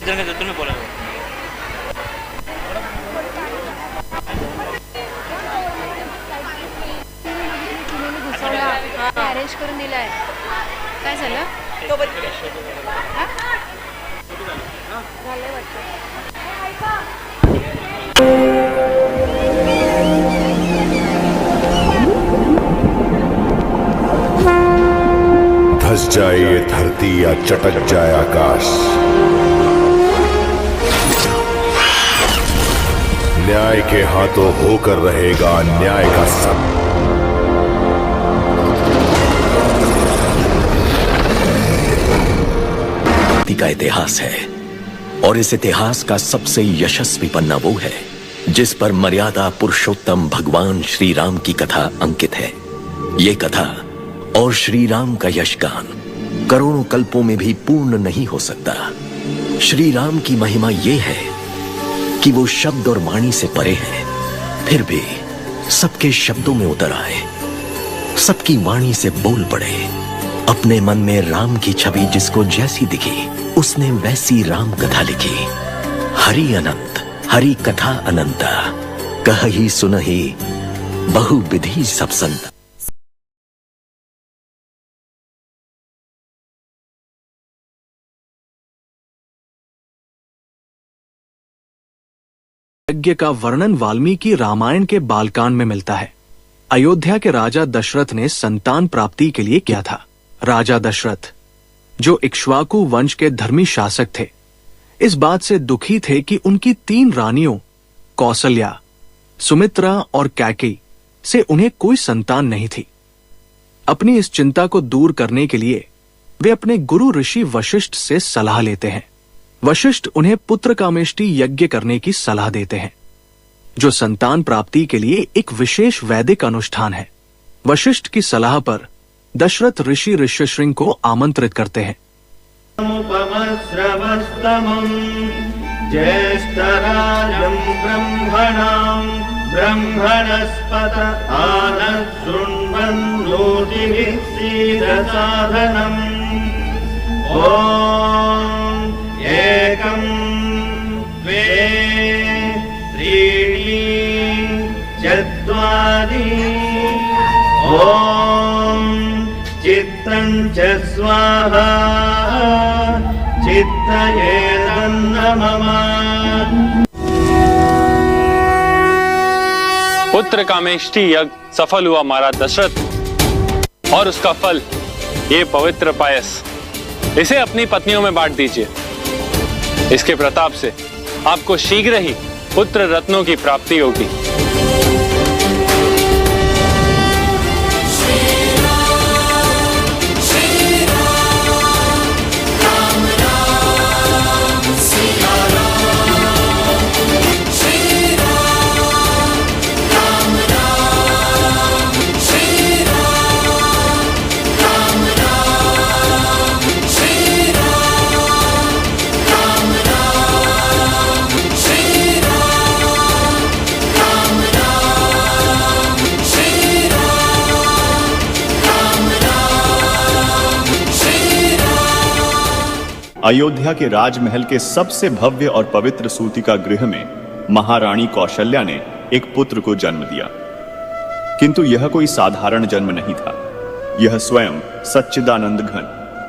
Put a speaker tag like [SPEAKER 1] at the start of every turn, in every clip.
[SPEAKER 1] इधर के तुम्हें बोला
[SPEAKER 2] अरेंज करून दिलाय. काय झालं?
[SPEAKER 3] धस जाए ये धरती या चटक जाए आकाश, न्याय के हाथों होकर रहेगा न्याय का सब.
[SPEAKER 4] का इतिहास है और इस इतिहास का सबसे यशस्वी पन्ना वो है जिस पर मर्यादा पुरुषोत्तम भगवान श्री राम की कथा अंकित है. ये कथा और श्री राम का यशगान करोड़ों कल्पों में भी पूर्ण नहीं हो सकता. श्री राम की महिमा ये है कि वो शब्द और वाणी से परे हैं, फिर भी सबके शब्दों में उतर आए, सबकी वाणी से बोल पड़े. अपने मन में राम की छवि जिसको जैसी दिखी उसने वैसी राम कथा लिखी. हरि अनंत हरि कथा अनंता, कहहि सुनहि बहु विधि सब संत.
[SPEAKER 5] यज्ञ का वर्णन वाल्मीकि रामायण के बालकांड में मिलता है. अयोध्या के राजा दशरथ ने संतान प्राप्ति के लिए किया था. राजा दशरथ जो इक्ष्वाकु वंश के धर्मी शासक थे, इस बात से दुखी थे कि उनकी 3 रानियों कौसल्या, सुमित्रा और कैकेयी से उन्हें कोई संतान नहीं थी. अपनी इस चिंता को दूर करने के लिए वे अपने गुरु ऋषि वशिष्ठ से सलाह लेते हैं. वशिष्ठ उन्हें पुत्र कामेष्टि यज्ञ करने की सलाह देते हैं, जो संतान प्राप्ति के लिए एक विशेष वैदिक अनुष्ठान है. वशिष्ठ की सलाह पर दशरथ ऋषि ऋष्यशृंग को आमंत्रित करते हैं.
[SPEAKER 6] ज्येष्ठराजं ब्रह्मणां ब्रह्मणस्पत आनशृण्वन्नोतिभिः सीदसाधनम्. ॐ एकं द्वे त्रीणि चत्वारि ॐ चित्तं च स्वाहा चित्तयेदन्न मम.
[SPEAKER 7] पुत्र कामेष्टि यज्ञ सफल हुआ महाराज दशरथ, और उसका फल ये पवित्र पायस, इसे अपनी पत्नियों में बांट दीजिए. इसके प्रताप से आपको शीघ्र ही पुत्र रत्नों की प्राप्ति होगी.
[SPEAKER 8] अयोध्या के राजमहल के सबसे भव्य और पवित्र सूतिका गृह में महारानी कौशल्या ने एक पुत्र को जन्म दिया. किंतु यह कोई साधारण जन्म नहीं था. यह स्वयं सच्चिदानंद घन,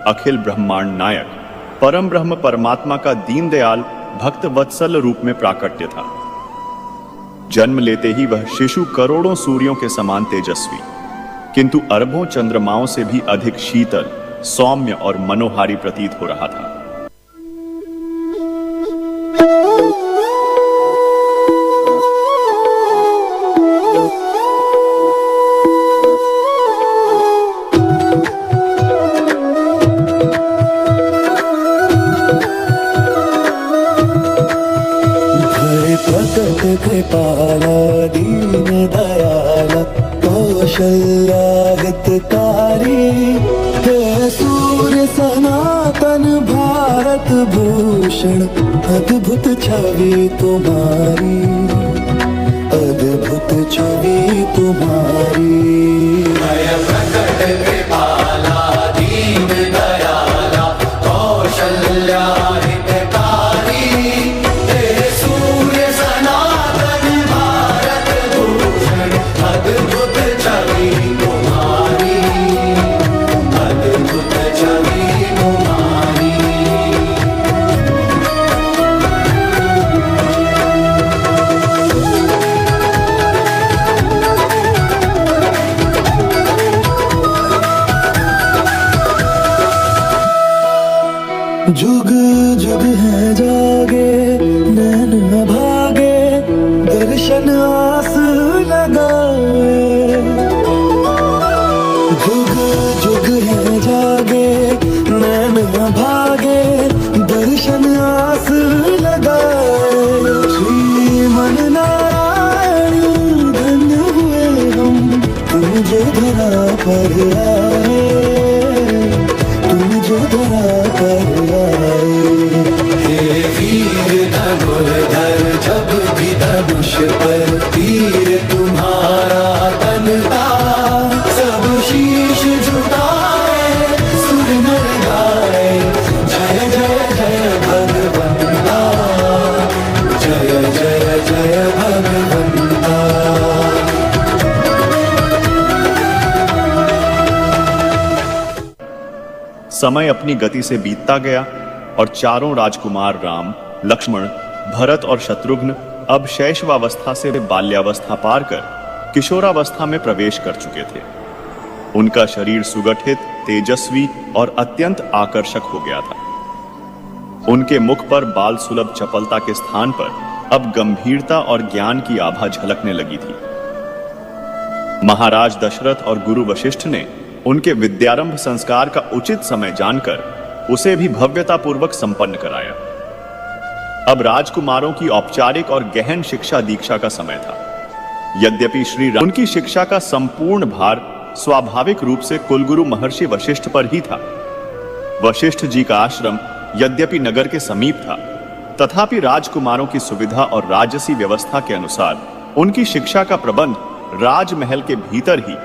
[SPEAKER 8] अखिल ब्रह्मांड नायक, परम ब्रह्म परमात्मा का दीनदयाल भक्त वत्सल रूप में प्राकट्य था. जन्म लेते ही वह शिशु करोड़ों सूर्यों के समान तेजस्वी, किंतु अरबों चंद्रमाओं से भी अधिक शीतल, सौम्य और मनोहारी प्रतीत हो रहा था.
[SPEAKER 9] कृपाला दीन दयाला कौशल्या हितकारी, हे सूर्य सनातन भारत भूषण, अद्भुत छवि तुम्हारी, अद्भुत छवि तुम्हारी. प्रकट कृपाला दीन दयाला कौशल्या हितकारी, जुग जुग है जागे नैन भागे दर्शन आस लगाए। जुग जुग है जागे नैन भागे दर्शन आस लगाए। श्रीमन नारायण धन्य हुए हम तुम जो धरा पर आए, तुम जो धरा पर आए। हे वीर धनुर्धर जब भी धनुष पर तीर तुम्हारा तनता, सब शीश झुकाए सुर नर गाए। जय जय जय भगवंता, जय जय जय भगवंता।
[SPEAKER 8] समय अपनी गति से बीतता गया और चारों राजकुमार राम, लक्ष्मण, भरत और शत्रुघ्न अब शैशवावस्था से बाल्यावस्था पार कर किशोरावस्था में प्रवेश कर चुके थे। उनका शरीर सुगठित, तेजस्वी और अत्यंत आकर्षक हो गया था। उनके मुख पर बाल सुलभ चपलता के स्थान पर अब गंभीरता और ज्ञान की आभा झलकने लगी थी। महाराज दशरथ और गुरु वशिष्ठ ने उनके विद्यारंभ संस्कार का उचित समय जानकर उसे भी भव्यतापूर्वक संपन्न कराया। अब राजकुमारों की औपचारिक और गहन शिक्षा दीक्षा का समय था। यद्यपि श्री राम उनकी शिक्षा का संपूर्ण भार स्वाभाविक रूप से कुलगुरु महर्षि वशिष्ठ पर ही था। वशिष्ठ जी का आश्रम यद्यपि नगर के समीप था, तथापि राजकुमारों की सुविधा और राजसी व्यवस्था के अनुसार उनकी शिक्षा का प्रबंध राजमहल के भीतर ही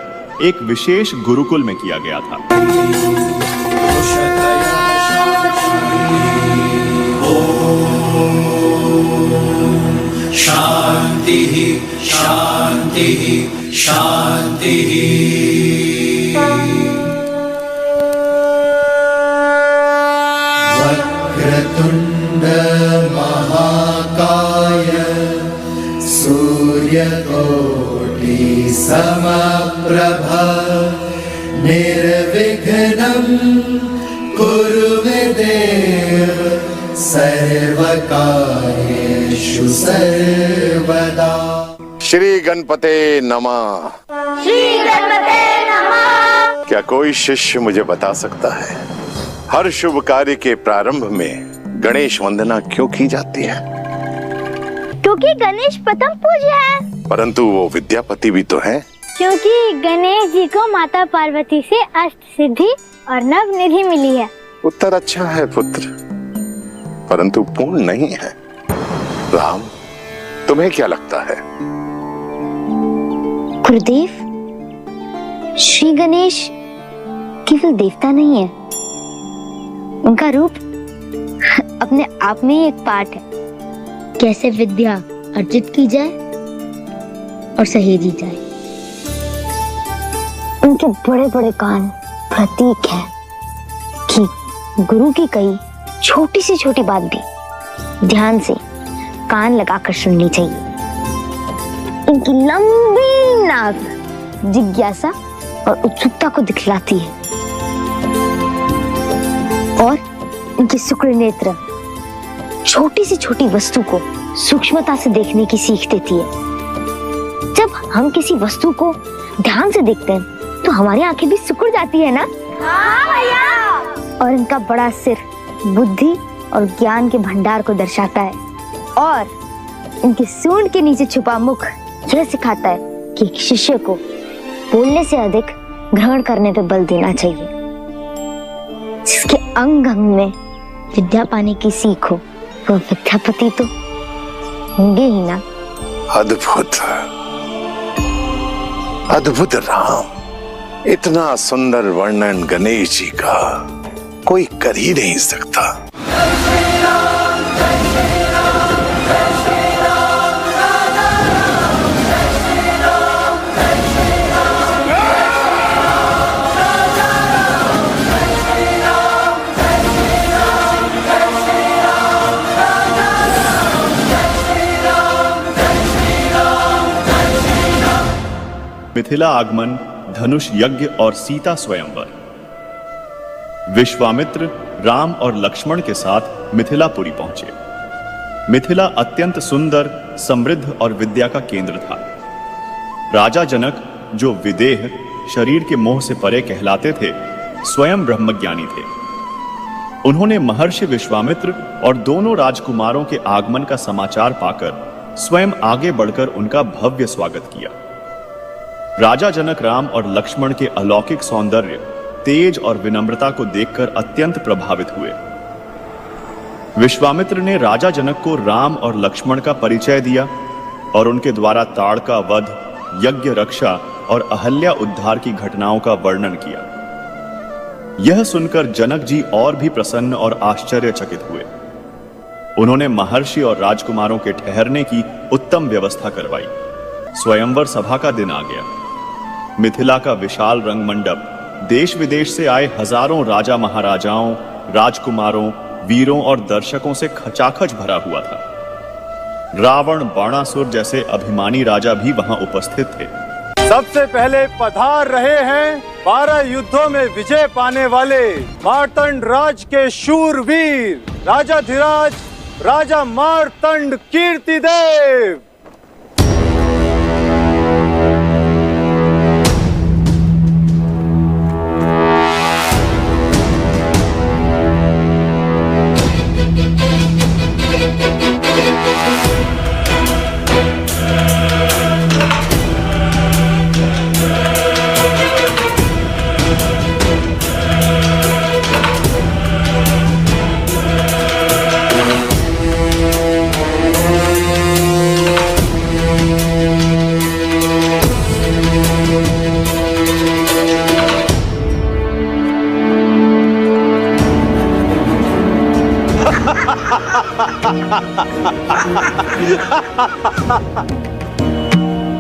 [SPEAKER 8] एक विशेष गुरुकुल में किया गया था।
[SPEAKER 9] शांति शांति शांति। वक्रतुंड महाकाय सूर्यकोटि समप्रभा निर्विघ्नं कुरु मे देव सर्वकार्येषु सर्वदा।
[SPEAKER 3] श्री गणपते नमः।
[SPEAKER 1] श्री गणपते नमः।
[SPEAKER 3] क्या कोई शिष्य मुझे बता सकता है हर शुभ कार्य के प्रारंभ में गणेश वंदना क्यों की जाती है?
[SPEAKER 1] क्योंकि गणेश प्रथम पूज्य है।
[SPEAKER 3] परंतु वो विद्यापति भी तो हैं।
[SPEAKER 1] क्योंकि गणेश जी को माता पार्वती से अष्ट सिद्धि और नव निधि मिली है।
[SPEAKER 3] उत्तर अच्छा है पुत्र, परंतु पूर्ण नहीं है। राम, तुम्हें क्या लगता है?
[SPEAKER 1] गुरुदेव, श्री गणेश केवल देवता नहीं है, उनका रूप अपने आप में ही एक पाठ है। कैसे विद्या अर्जित की जाए और सहेजी जाए। उनके बड़े बड़े कान प्रतीक है कि गुरु की कही छोटी से छोटी बात भी ध्यान से कान लगाकर सुननी चाहिए। इनकी लंबी नाक जिज्ञासा और उत्सुकता को दिखलाती है और इनके शुक्र नेत्र छोटी से छोटी वस्तु को सूक्ष्मता से देखने की सीख देती है। जब हम किसी वस्तु को ध्यान से देखते हैं तो हमारी आंखें भी सिकुड़ जाती है ना? हाँ भैया। और इनका बड़ा सिर बुद्धि और ज्ञान के भंडार को दर्शाता है और इनके सूंड के नीचे छुपा मुख यह सिखाता है कि एक शिष्य को बोलने से अधिक ग्रहण करने पर बल देना चाहिए। जिसके अंग अंग में विद्या पाने की सीख हो वो विद्यापति तो होंगे ही ना।
[SPEAKER 3] अद्भुत अद्भुत राम, इतना सुंदर वर्णन गणेश जी का कोई कर ही नहीं सकता।
[SPEAKER 8] मिथिला आगमन, धनुष यज्ञ और सीता स्वयंवर। विश्वामित्र राम और लक्ष्मण के साथ मिथिलापुरी पहुंचे। मिथिला अत्यंत सुंदर, समृद्ध और विद्या का केंद्र था। राजा जनक, जो विदेह शरीर के मोह से परे कहलाते थे, स्वयं ब्रह्मज्ञानी थे। उन्होंने महर्षि विश्वामित्र और दोनों राजकुमारों के आगमन का समाचार पाकर स्वयं आगे बढ़कर उनका भव्य स्वागत किया। राजा जनक राम और लक्ष्मण के अलौकिक सौंदर्य, तेज और विनम्रता को देखकर अत्यंत प्रभावित हुए। विश्वामित्र ने राजा जनक को राम और लक्ष्मण का परिचय दिया और उनके द्वारा ताड़का वध, यज्ञ रक्षा और अहल्या उद्धार की घटनाओं का वर्णन किया। यह सुनकर जनक जी और भी प्रसन्न और आश्चर्यचकित हुए। उन्होंने महर्षि और राजकुमारों के ठहरने की उत्तम व्यवस्था करवाई। स्वयंवर सभा का दिन आ गया। मिथिला का विशाल रंगमंडप देश विदेश से आए हजारों राजा महाराजाओं, राजकुमारों, वीरों और दर्शकों से खचाखच भरा हुआ था। रावण, बाणासुर जैसे अभिमानी राजा भी वहां उपस्थित थे।
[SPEAKER 10] सबसे पहले पधार रहे हैं 12 युद्धों में विजय पाने वाले मार्तंड राज के शूरवीर राजाधिराज राजा मार्तंड कीर्तिदेव।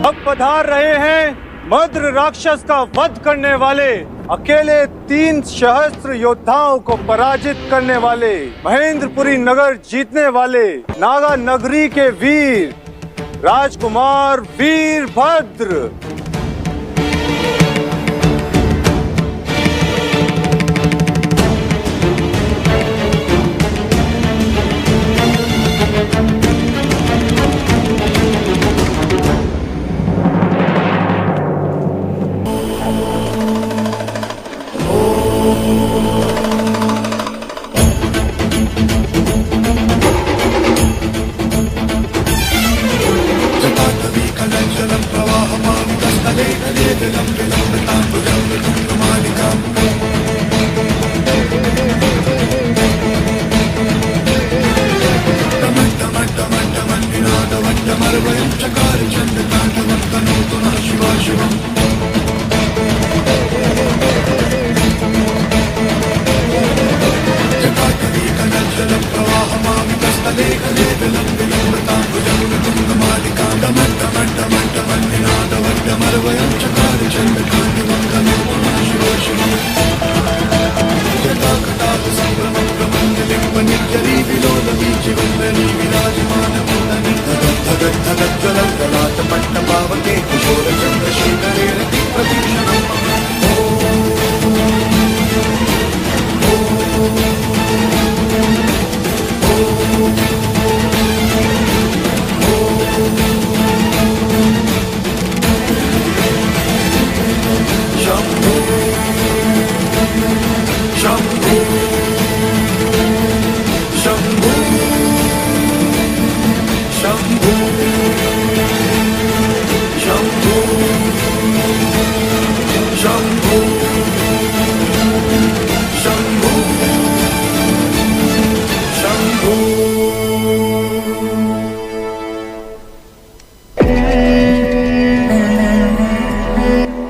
[SPEAKER 10] अब पधार रहे हैं मद्र राक्षस का वध करने वाले, अकेले 3 सहस्त्र योद्धाओं को पराजित करने वाले, महेंद्रपुरी नगर जीतने वाले, नागा नगरी के वीर राजकुमार वीरभद्र।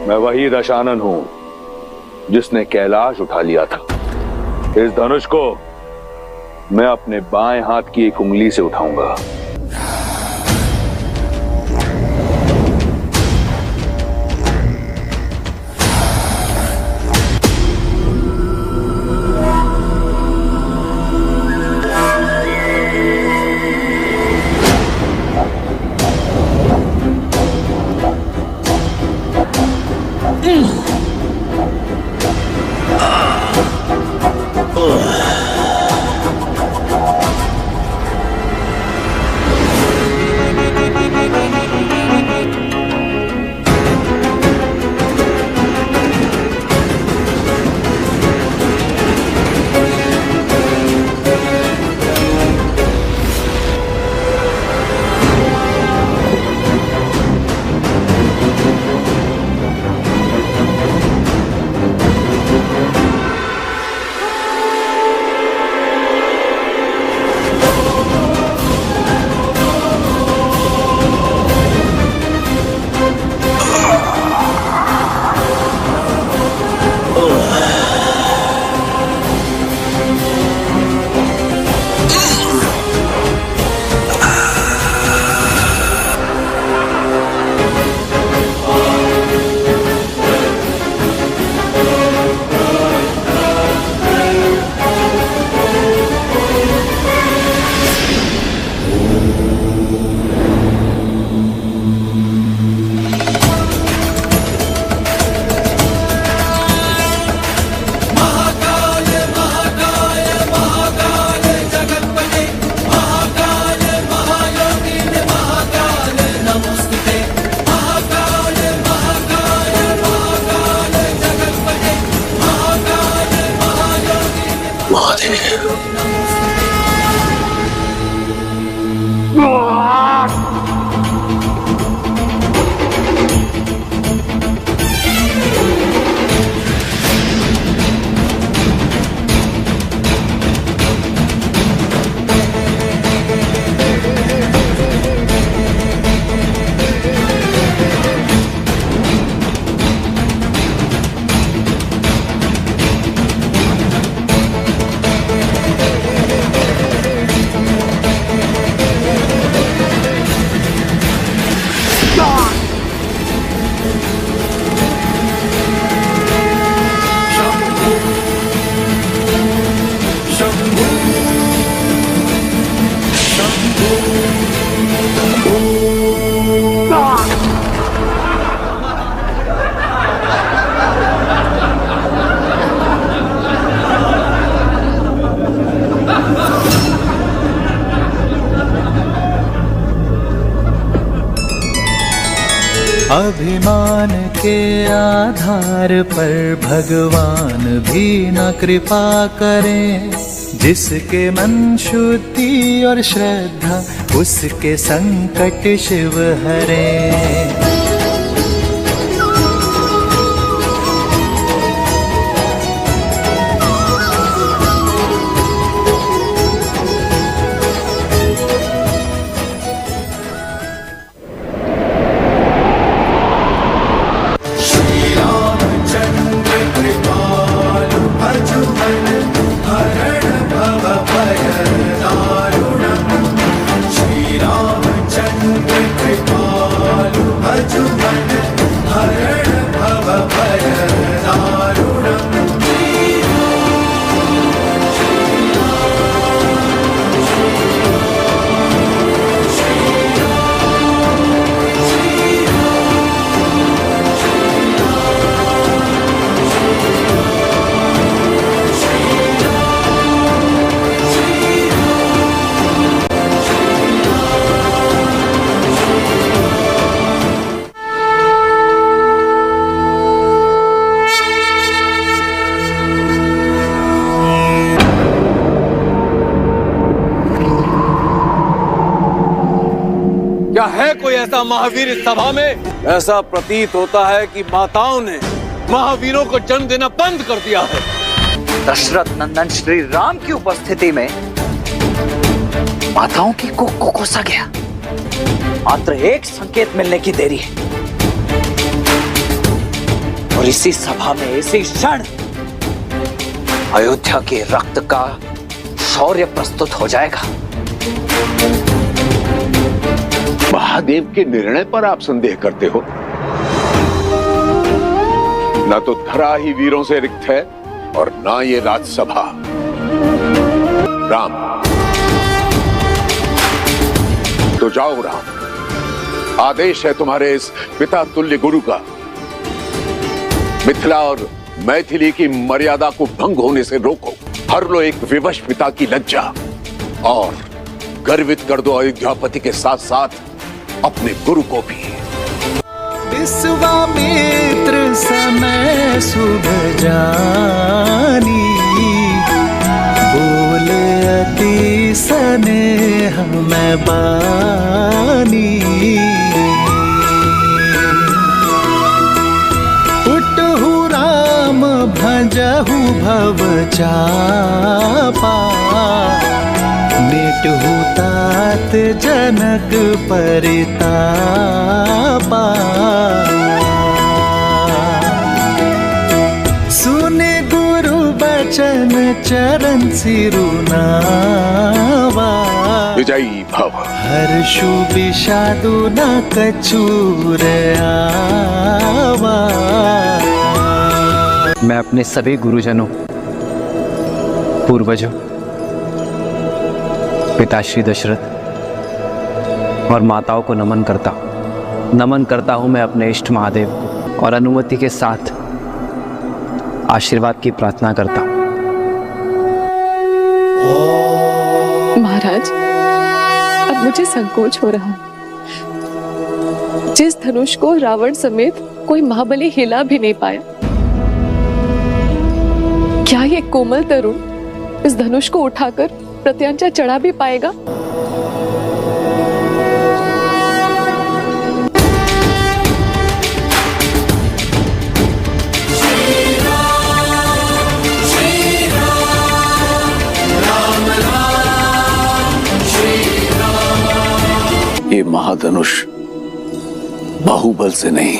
[SPEAKER 11] मैं वही दशानन हूं जिसने कैलाश उठा लिया था। इस धनुष को मैं अपने बाएं हाथ की एक उंगली से उठाऊंगा।
[SPEAKER 9] अभिमान के आधार पर भगवान भी न कृपा करें। जिसके मन शुद्धि और श्रद्धा उसके संकट शिव हरे।
[SPEAKER 12] क्या है कोई ऐसा महावीर इस सभा में? ऐसा प्रतीत होता है कि माताओं ने महावीरों को जन्म देना बंद कर दिया है।
[SPEAKER 13] दशरथ नंदन श्री राम की उपस्थिति में माताओं की कुख को कोसा गया। मात्र एक संकेत मिलने की देरी है और इसी सभा में इसी क्षण अयोध्या के रक्त का शौर्य प्रस्तुत हो जाएगा।
[SPEAKER 11] महादेव के निर्णय पर आप संदेह करते हो? न तो धरा ही वीरों से रिक्त है और ना ये राजसभा। राम, तो जाओ राम, आदेश है तुम्हारे इस पिता तुल्य गुरु का। मिथिला और मैथिली की मर्यादा को भंग होने से रोको। हर लो एक विवश पिता की लज्जा और गर्वित कर दो अयोध्यापति के साथ साथ अपने गुरु को भी।
[SPEAKER 9] विश्वामित्र समय शुभ जानी, बोले अति स्नेह मैं बानी। उठहु राम भजहु भव चापा, मिटहु तात जनक परितापा। सुने गुरु बचन चरण सिरुनावा,
[SPEAKER 11] विजयी भव।
[SPEAKER 9] हर्षु विषादु न कछूर आवा।
[SPEAKER 13] मैं अपने सभी गुरुजनों, पूर्वजों, पिता श्री दशरथ और माताओं को नमन करता हूं मैं अपने इष्ट महादेव को, और अनुमति के साथ आशीर्वाद की प्रार्थना करता हूं।
[SPEAKER 14] महाराज, अब मुझे संकोच हो रहा है। जिस धनुष को रावण समेत कोई महाबली हिला भी नहीं पाया, क्या ये कोमल तरुण इस धनुष को उठाकर प्रत्यांचा चढ़ा भी पाएगा?
[SPEAKER 11] ये महाधनुष बाहुबल से नहीं,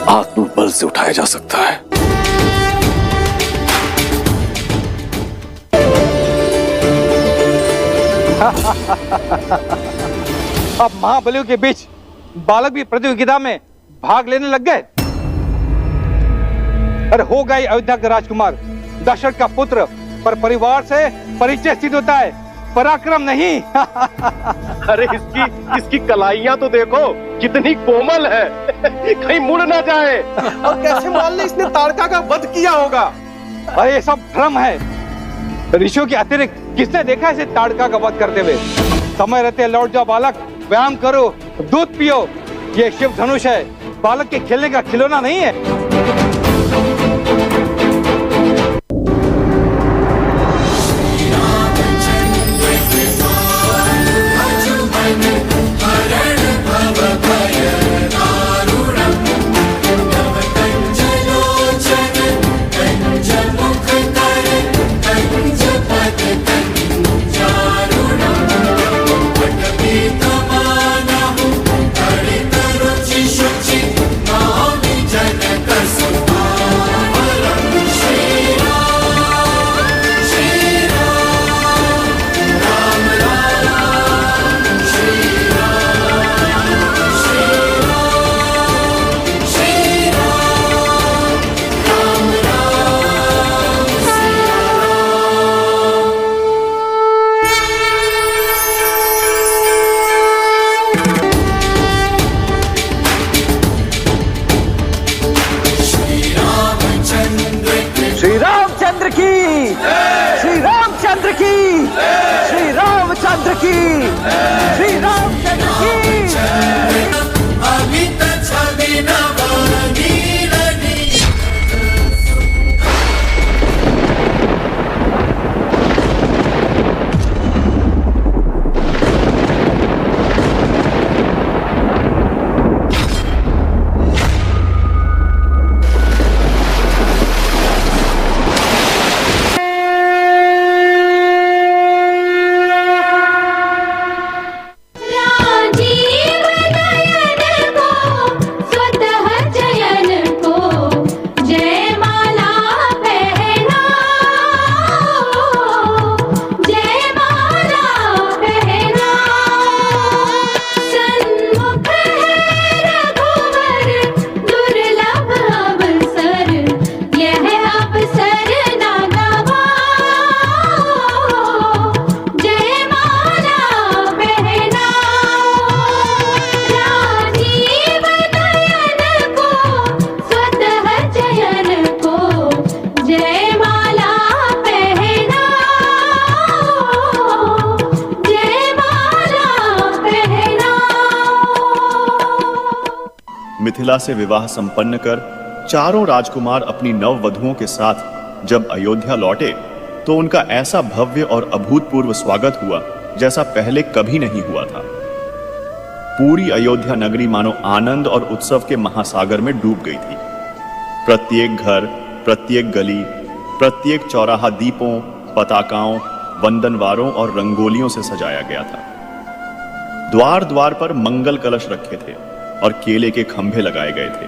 [SPEAKER 11] आत्मबल से उठाया जा सकता है।
[SPEAKER 10] अब महाबलियों के बीच बालक भी प्रतियोगिता में भाग लेने लग गए। अरे हो गई अयोध्या का राजकुमार, दशरथ का पुत्र, पर परिवार से परिचय सिद्ध होता है, पराक्रम नहीं।
[SPEAKER 15] अरे इसकी कलाइयां तो देखो कितनी कोमल है, कहीं मुड़ ना जाए। और कैसे मान ले इसने ताड़का का वध किया होगा।
[SPEAKER 10] अरे ये सब भ्रम है। ऋषियों के अतिरिक्त किसने देखा इसे ताड़का का वध करते हुए? समय रहते लौट जाओ बालक, व्यायाम करो, दूध पियो। ये शिव धनुष है, बालक के खेलने का खिलौना नहीं है।
[SPEAKER 13] श्री रामचंद्र की, श्री रामचंद्र की, श्री रामचंद्र की, श्री रामचंद्र की।
[SPEAKER 8] महिला से विवाह संपन्न कर चारों राजकुमार अपनी नववधुओं के साथ जब अयोध्या लौटे तो उनका ऐसा भव्य और अभूतपूर्व स्वागत हुआ जैसा पहले कभी नहीं हुआ था। पूरी अयोध्या नगरी मानो आनंद और उत्सव के महासागर में डूब गई थी। प्रत्येक घर, प्रत्येक गली, प्रत्येक चौराहा दीपों, पताकाओं, वंदनवारों और रंगोलियों से सजाया गया था। द्वार द्वार पर मंगल कलश रखे थे और केले के खंभे लगाए गए थे।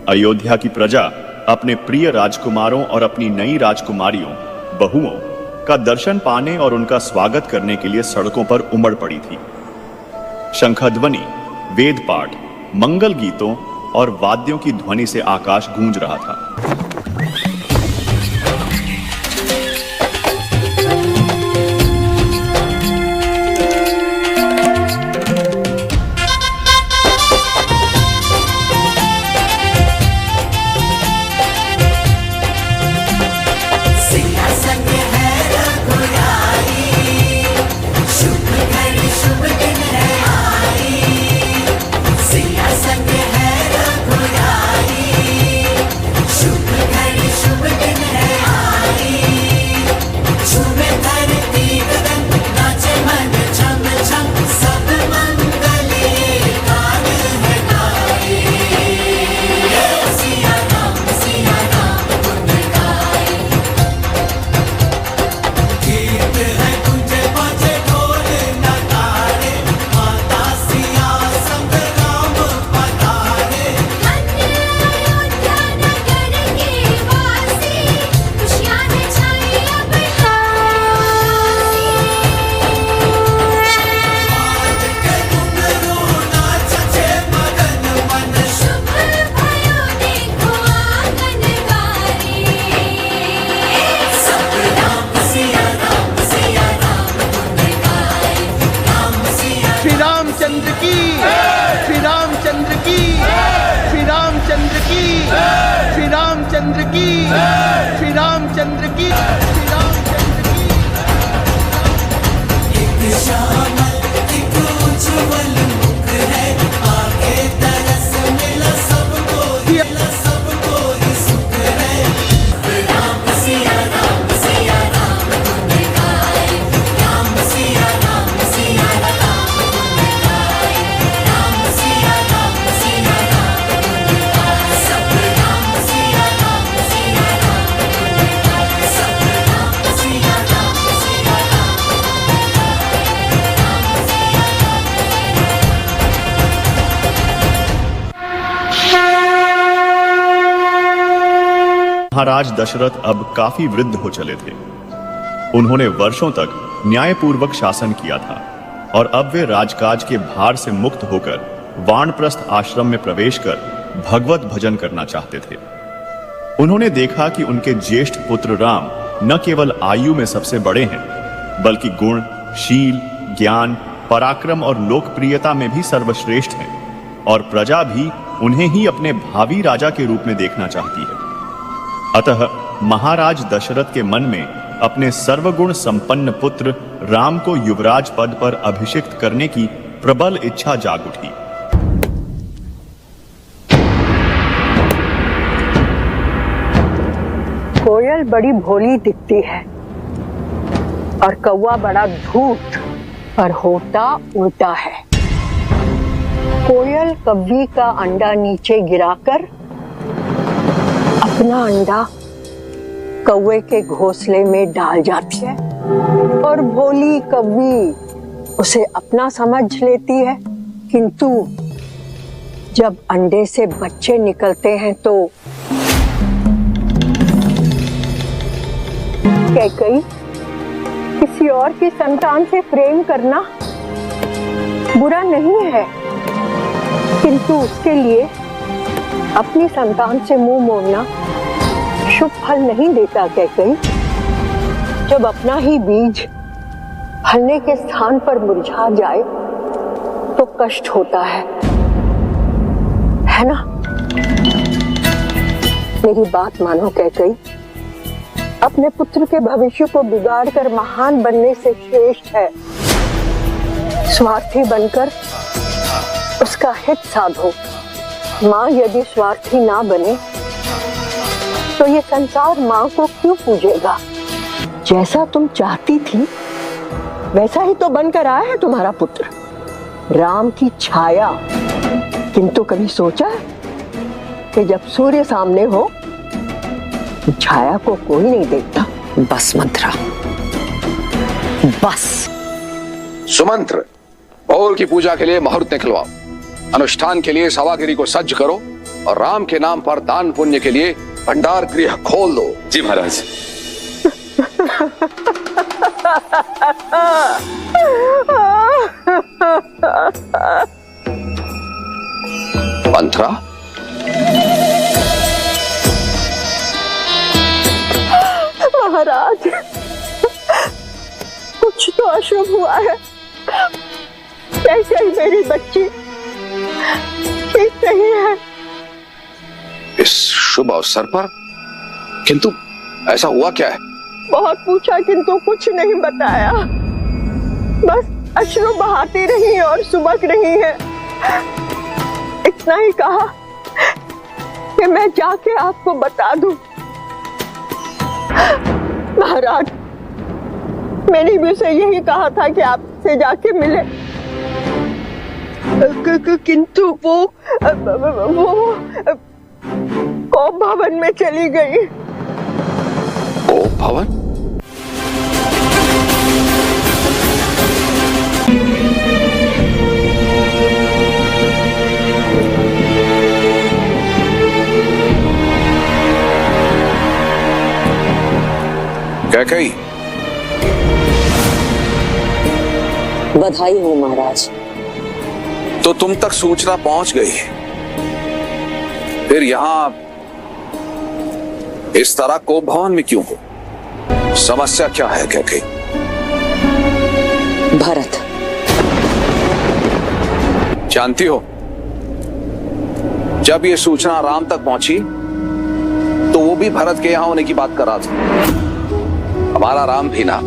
[SPEAKER 8] अयोध्या की प्रजा अपने प्रिय राजकुमारों और अपनी नई राजकुमारियों, बहुओं का दर्शन पाने और उनका स्वागत करने के लिए सड़कों पर उमड़ पड़ी थी। शंखध्वनि, वेद पाठ, मंगल गीतों और वाद्यों की ध्वनि से आकाश गूंज रहा था। महाराज दशरथ अब काफी वृद्ध हो चले थे। उन्होंने वर्षों तक न्यायपूर्वक शासन किया था और अब वे राजकाज के भार से मुक्त होकर वानप्रस्थ आश्रम में प्रवेश कर भगवत भजन करना चाहते थे। उन्होंने देखा कि उनके ज्येष्ठ पुत्र राम न केवल आयु में सबसे बड़े हैं, बल्कि गुण, शील, ज्ञान, पराक्रम और लोकप्रियता में भी सर्वश्रेष्ठ हैं और प्रजा भी उन्हें ही अपने भावी राजा के रूप में देखना चाहती है। अतः महाराज दशरथ के मन में अपने सर्वगुण संपन्न पुत्र राम को युवराज पद पर अभिषिक्त करने की प्रबल इच्छा जाग उठी।
[SPEAKER 16] कोयल बड़ी भोली दिखती है और कौवा बड़ा धूर्त, पर होता उल्टा है। कोयल कव्वी का अंडा नीचे गिराकर अपना अंडा कौवे के घोंसले में डाल जाती है और भोली कव्वी उसे अपना समझ लेती है, किंतु जब अंडे से बच्चे निकलते हैं तो कैकई किसी और की संतान से प्रेम करना बुरा नहीं है, किंतु उसके लिए अपनी संतान से मुंह मोड़ना शुभ फल नहीं देता। कैकई, जब अपना ही बीज फलने के स्थान पर मुरझा जाए तो कष्ट होता है ना? मेरी बात मानो कैकई, अपने पुत्र के भविष्य को बिगाड़ कर महान बनने से श्रेष्ठ है स्वार्थी बनकर उसका हित साधो माँ यदि स्वार्थी ना बने तो ये संसार माँ को क्यों पूजेगा? जैसा तुम चाहती थी वैसा ही तो बनकर आया है तुम्हारा पुत्र, राम की छाया। किंतु कभी सोचा कि जब सूर्य सामने हो तो छाया को कोई नहीं देखता।
[SPEAKER 17] बस मंत्रा, बस।
[SPEAKER 11] सुमंत्र, पौल की पूजा के लिए मुहूर्त निकलवाओ, अनुष्ठान के लिए सभागिरी को सज्ज करो और राम के नाम पर दान पुण्य के लिए भंडार गृह खोल दो।
[SPEAKER 12] जी महाराज।
[SPEAKER 11] मंत्रा,
[SPEAKER 16] महाराज, कुछ तो अशुभ हुआ है। कैसे मेरी बच्ची ठीक नहीं है।
[SPEAKER 11] इस शुभ अवसर पर? किंतु ऐसा हुआ क्या है?
[SPEAKER 16] बहुत पूछा किंतु कुछ नहीं बताया, बस अश्रु बहाती रही और सुबक रही है। इतना ही कहा कि मैं जाके आपको बता दूं। महाराज, मैंने भी उसे यही कहा था कि आपसे जाके मिले, किंतु वो कोप भवन में चली गई।
[SPEAKER 11] कोप भवन? कैकेयी,
[SPEAKER 17] बधाई हो महाराज।
[SPEAKER 11] तो तुम तक सूचना पहुंच गई, फिर यहां इस तरह कोप भवन में क्यों हो? समस्या क्या है कैकेयी?
[SPEAKER 17] भरत।
[SPEAKER 11] जानती हो, जब ये सूचना राम तक पहुंची तो वो भी भरत के यहां होने की बात कर रहा था। हमारा राम भी ना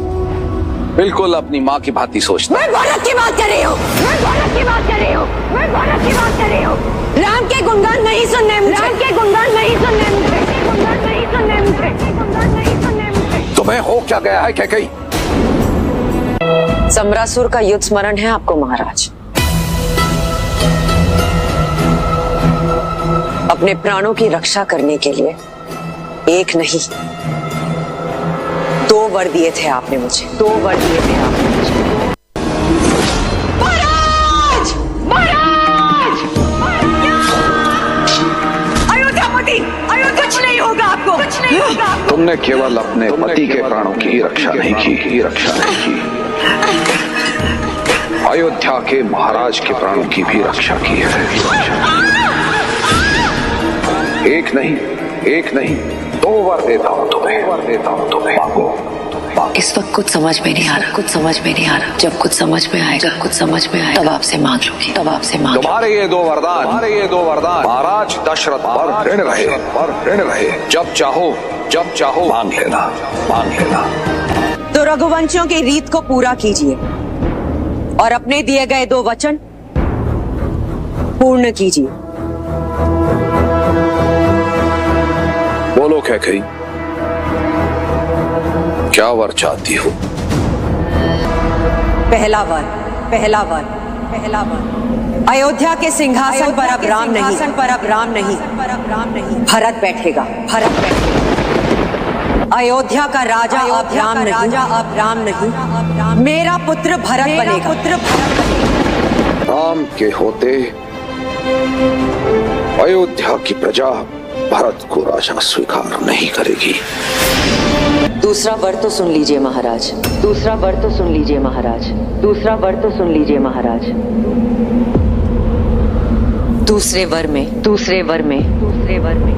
[SPEAKER 11] बिल्कुल अपनी माँ की भांति सोचता।
[SPEAKER 17] मैं भरत की बात कर रही हूँ, मैं भरत की बात कर रही हूँ, मैं भरत की बात कर रही हूँ। राम के गुणगान नहीं सुनने मुझे, राम के गुणगान नहीं सुनने मुझे, गुणगान नहीं सुनने मुझे, गुणगान नहीं सुनने मुझे।
[SPEAKER 11] तुम्हें हो क्या गया है कैकेयी?
[SPEAKER 17] सम्रासुर का युद्ध स्मरण है आपको महाराज? अपने प्राणों की रक्षा करने के लिए एक नहीं 2 वर दिए थे आपने मुझे, 2 वर दिए थे आपने मुझे। महाराज! महाराज! अयोध्यापति, अयोध्या कुछ नहीं होगा आपको, कुछ नहीं होगा आपको।
[SPEAKER 11] तुमने केवल अपने पति के प्राणों की रक्षा नहीं की, रक्षा नहीं की, अयोध्या के महाराज के प्राणों की भी रक्षा की है। एक नहीं 2 वर देता हूं तुम्हें, वर देता हूं तुम्हें। मांगो।
[SPEAKER 17] इस वक्त कुछ समझ में नहीं आ रहा, कुछ समझ में नहीं आ रहा। जब कुछ समझ में आएगा, कुछ समझ में आएगा, तब आपसे मांग लूंगी, तब आपसे मांग।
[SPEAKER 11] तुम्हारे ये 2 वरदान, महाराज दशरथ पर ऋण रहे, पर ऋण रहे। जब चाहो मांग लेना, मांग लेना।
[SPEAKER 17] तो रघुवंशियों की रीत को पूरा कीजिए और अपने दिए गए 2 वचन पूर्ण कीजिए।
[SPEAKER 11] बोलो कैकेयी, क्या वर चाहती हो?
[SPEAKER 17] पहला वर, पहला वर, पहला वर। अयोध्या के सिंहासन पर अब राम नहीं, पर अब राम नहीं, भरत बैठेगा, भरत बैठेगा। अयोध्या का राजा अब राम नहीं, राजा अब राम नहीं, मेरा पुत्र भरत बनेगा, पुत्र भरत बनेगा।
[SPEAKER 11] राम के होते अयोध्या की प्रजा भरत को राजा स्वीकार नहीं करेगी।
[SPEAKER 17] दूसरा वर तो सुन लीजिए महाराज, दूसरा वर तो सुन लीजिए महाराज, दूसरा वर तो सुन लीजिए महाराज। दूसरे वर में, दूसरे वर में, दूसरे वर में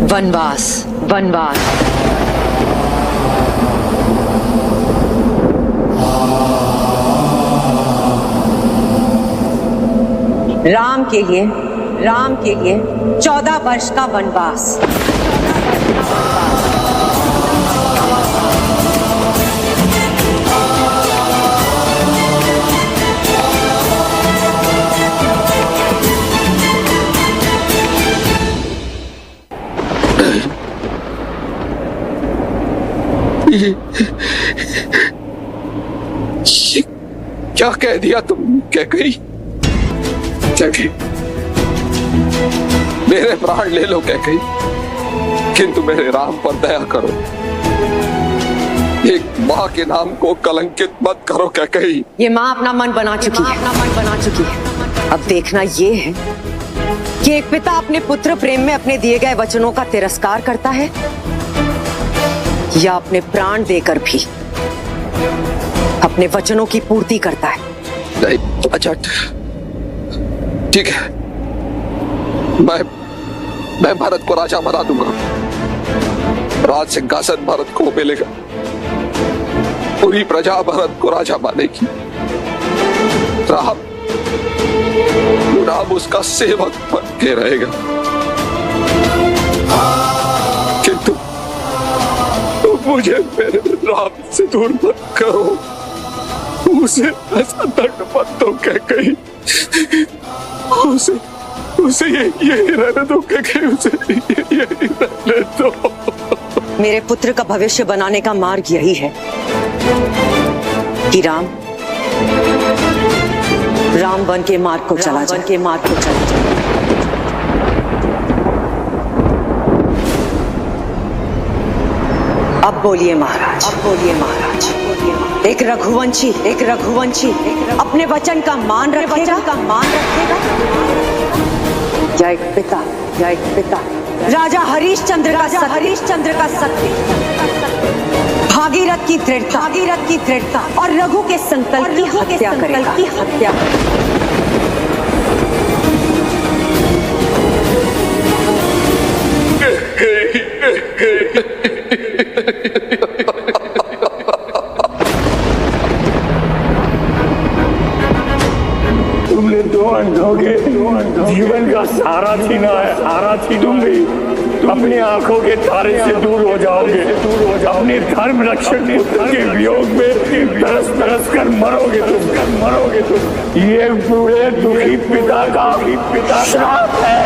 [SPEAKER 17] वनवास, वनवास। राम के लिए, राम के लिए 14 वर्ष का वनवास।
[SPEAKER 12] क्या कह दिया तुम कैकई? कैकई, मेरे प्राण ले लो कैकई, किंतु मेरे राम पर दया करो। एक माँ के नाम को कलंकित मत करो कैकई।
[SPEAKER 17] ये माँ अपना मन बना चुकी है। अब देखना ये है कि एक पिता अपने पुत्र प्रेम में अपने दिए गए वचनों का तिरस्कार करता है या अपने प्राण देकर भी अपने वचनों की पूर्ति करता है।
[SPEAKER 12] नहीं, अच्छा ठीक है, मैं भरत को राजा बना दूंगा। राज सिंहासन भरत को मिलेगा। पूरी प्रजा भरत को राजा मानेगी। राम उसका सेवक बन के रहेगा। किंतु मुझे मेरे राम से दूर मत करो। उसे ऐसा दंड मत दो कैकई। उसे यही रहने दो कैकई। उसे यही रहने दो।
[SPEAKER 17] मेरे पुत्र का भविष्य बनाने का मार्ग यही है कि राम वन के मार्ग को चला जाए। अब बोलिए महाराज, एक रघुवंशी अपने वचन का मान रखेगा या एक पिता राजा हरिश्चंद्र का सत्य, भागीरथ की दृढ़ता और रघु के संकल्प की हत्या करेगा।
[SPEAKER 6] तुमने दो अंधों के जीवन का सहारा छीना है। तुम भी अपनी आंखों के तारे से दूर हो जाओगे। अपने धर्म रक्षक पुत्र के वियोग में तरस कर मरोगे तुम। ये बूढ़े दुखी पिता का श्राप है।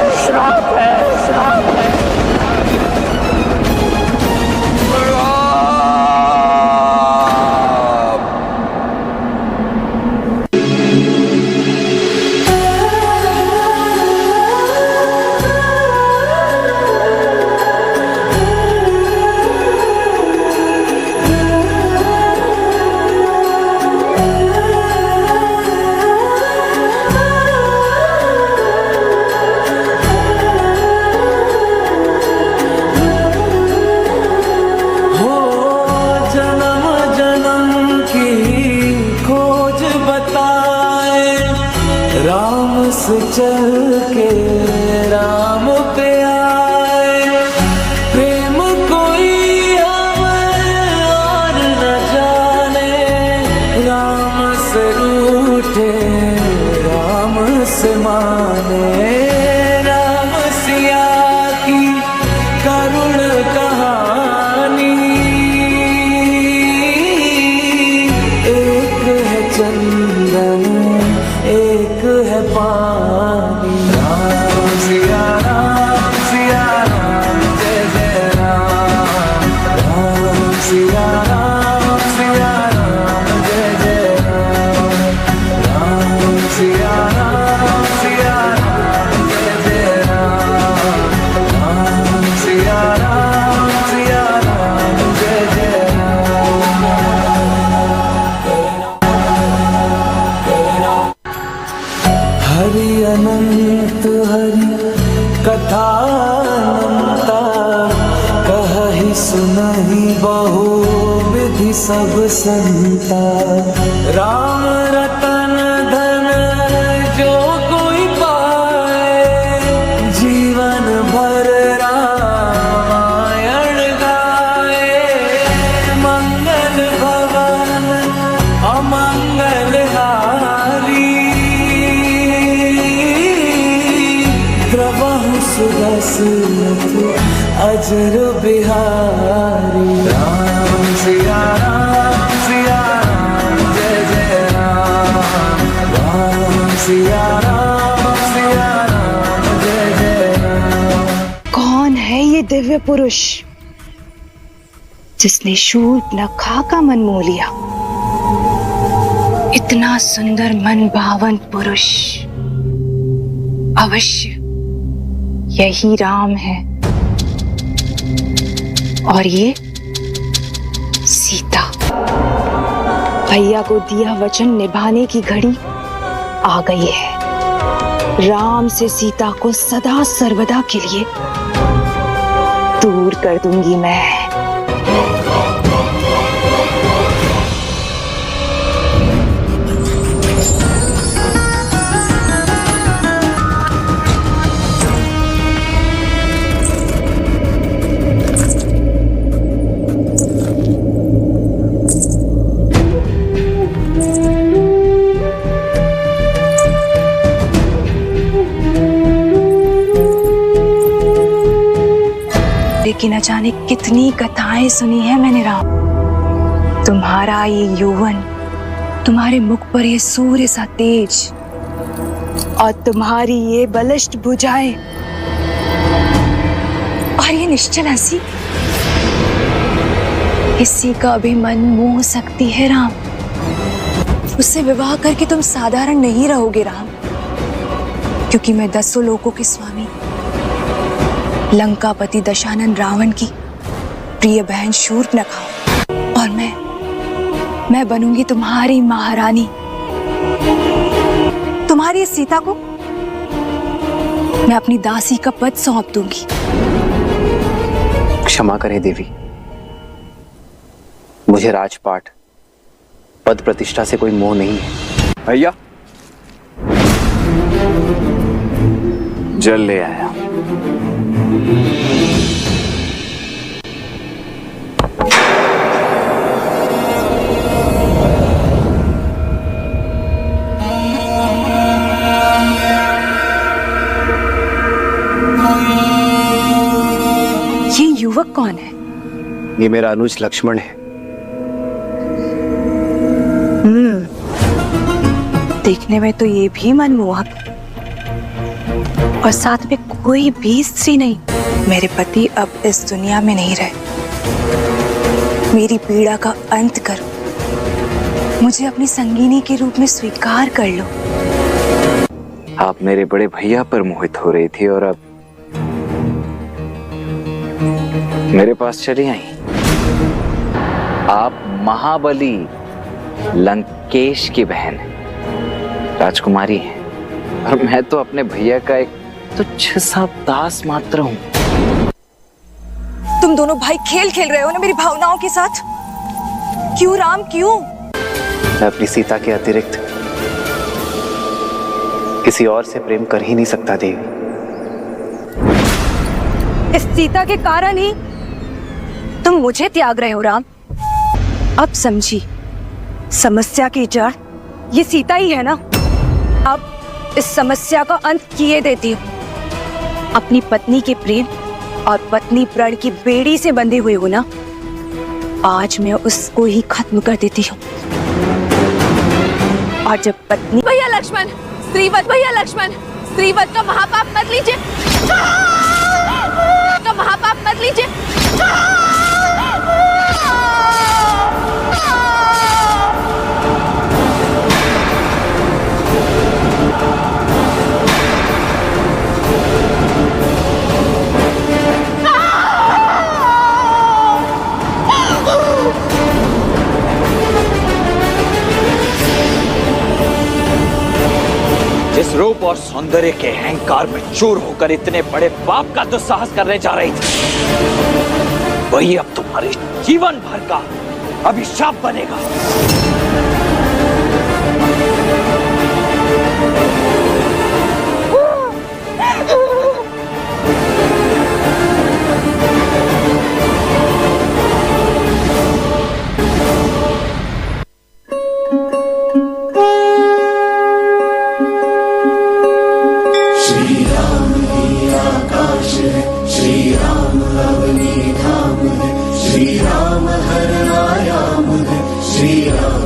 [SPEAKER 9] चल के राम पे आए, प्रेम कोई हमें और न जाने। राम से रूठे राम से माने, राम सिया की करुण कहानी। एक है चंदन एक है पानी। राम सिया राम जय जय राम। राम सिया राम जय जय राम। राम सिया राम जय जय राम। राम सिया राम जय जय हरि अनंत हरि कथा अनंता, कहहि सुनहि बहु विधि सब संता। राम रतन धन जो कोई पाए, जीवन भर रामायण गाए। मंगल भवन अमंगल हारी, द्रवहु सुदशरथ अजर बिहारी। राम सिया राम जय जय राम। राम सिया राम जय जय राम।
[SPEAKER 18] कौन है ये दिव्य पुरुष जिसने शूर्पणखा का मन मोह लिया। इतना सुंदर मन भावन पुरुष अवश्य यही राम है, और ये सीता। भैया को दिया वचन निभाने की घड़ी आ गई है। राम से सीता को सदा सर्वदा के लिए दूर कर दूंगी मैं। लेकिन न जाने कितनी कथाएं सुनी है मैंने राम। तुम्हारा ये यौवन, तुम्हारे मुख पर ये सूर्य सा तेज, और तुम्हारी ये बलिष्ठ भुजाएं, और ये निश्चल हंसी, किसी का भी मन मोह सकती है राम। उससे विवाह करके तुम साधारण नहीं रहोगे राम, क्योंकि मैं 10 लोकों के स्वामी लंकापति दशानन रावण की प्रिय बहन शूर्पणखा हूं, और मैं बनूंगी तुम्हारी महारानी। तुम्हारी सीता को मैं अपनी दासी का पद सौंप दूंगी।
[SPEAKER 13] क्षमा करें देवी, मुझे राजपाट पद प्रतिष्ठा से कोई मोह नहीं है।
[SPEAKER 19] भैया जल ले आया।
[SPEAKER 18] ये युवक कौन है?
[SPEAKER 13] ये मेरा अनुज लक्ष्मण है।
[SPEAKER 18] देखने में तो ये भी मनमोहक, और साथ में कोई भी स्त्री नहीं। मेरे पति अब इस दुनिया में नहीं रहे। मेरी पीड़ा का अंत करो, मुझे अपनी संगिनी के रूप में स्वीकार कर लो।
[SPEAKER 19] आप मेरे बड़े भैया पर मोहित हो रही थी और अब मेरे पास चली आई। आप महाबली लंकेश की बहन राजकुमारी हैं, और मैं तो अपने भैया का एक तुच्छ सा दास मात्र हूं।
[SPEAKER 18] तुम दोनों भाई खेल खेल रहे हो ना मेरी भावनाओं के साथ। क्यों राम, क्यों?
[SPEAKER 13] मैं अपनी सीता के अतिरिक्त किसी और से प्रेम कर ही नहीं सकता देवी।
[SPEAKER 18] इस सीता के कारण ही तुम मुझे त्याग रहे हो राम। अब समझी, समस्या की जड़ ये सीता ही है ना। अब इस समस्या का अंत किए देती हूँ। अपनी पत्नी के प्रेम और पत्नी प्रण की बेड़ी से बंधे हुए हो ना, आज मैं उसको ही खत्म कर देती हूँ। और जब पत्नी
[SPEAKER 14] भैया लक्ष्मण, स्त्रीवध भैया लक्ष्मण, स्त्रीवध का महापाप मत लीजिए, का महापाप मत लीजिए।
[SPEAKER 20] जिस रूप और सौंदर्य के अहंकार में चूर होकर इतने बड़े पाप का दुस्साहस करने जा रही थी, वही अब तुम्हारे जीवन भर का अभिशाप बनेगा।
[SPEAKER 9] श्रीराम अवनी धाम है, श्रीराम हर आयाम है, श्रीराम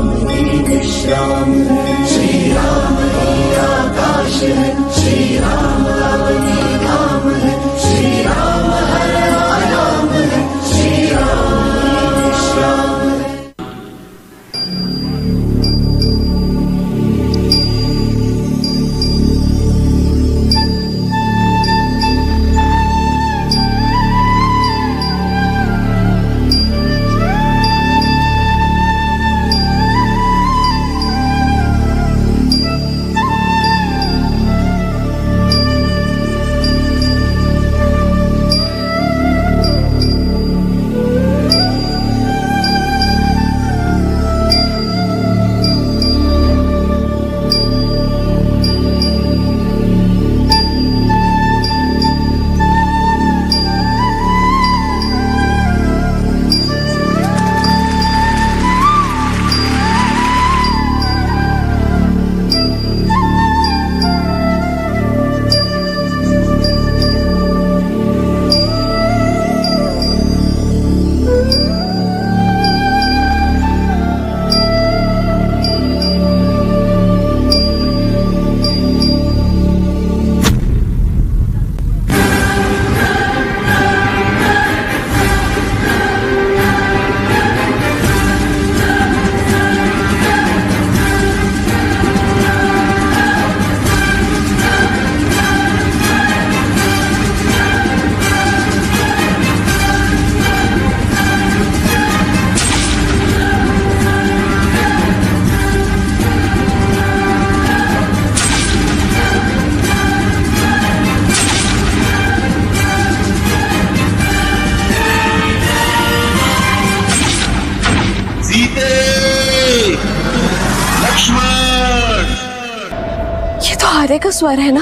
[SPEAKER 14] का स्वर है ना?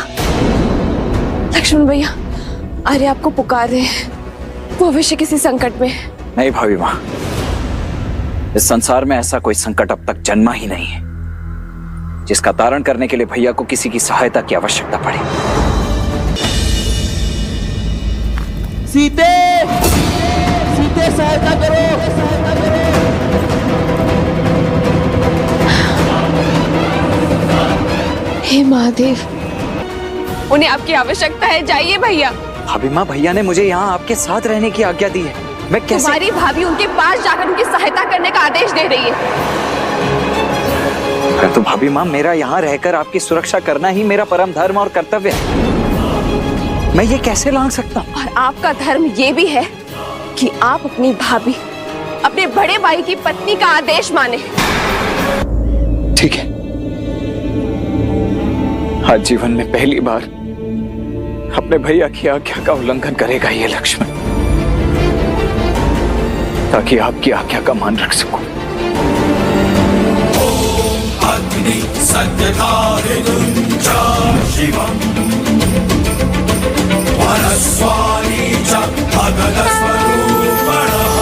[SPEAKER 14] लक्ष्मण भैया, आर्य आपको पुकार रहे हैं। वो अवश्य किसी संकट में है।
[SPEAKER 20] नहीं भाभी माँ, इस संसार में ऐसा कोई संकट अब तक जन्मा ही नहीं है जिसका तारण करने के लिए भैया को किसी की सहायता की आवश्यकता पड़े।
[SPEAKER 9] सीते, सीते सहायता करो, सहायता करो।
[SPEAKER 14] हे महादेव, उन्हें आपकी आवश्यकता है, जाइए भैया।
[SPEAKER 20] भाभी माँ, भैया ने मुझे यहाँ आपके साथ रहने की आज्ञा दी है। मैं कैसे?
[SPEAKER 14] तुम्हारी भाभी उनके पास जाकर उनकी सहायता करने का आदेश दे रही है।
[SPEAKER 20] तो भाभी माँ, मेरा यहाँ रहकर आपकी सुरक्षा करना ही मेरा परम धर्म और कर्तव्य है। मैं ये कैसे लांघ सकता हूँ?
[SPEAKER 14] और आपका धर्म ये भी है कि आप अपनी भाभी, अपने बड़े भाई की पत्नी का आदेश माने।
[SPEAKER 20] ठीक है, आज जीवन में पहली बार अपने भैया की आज्ञा का उल्लंघन करेगा ये लक्ष्मण, ताकि आपकी आज्ञा का मान रख सकूं।
[SPEAKER 9] अग्नि सत्यधारिणुञ्च शिवम् वरस्वाणी च भगवस्वरूपणः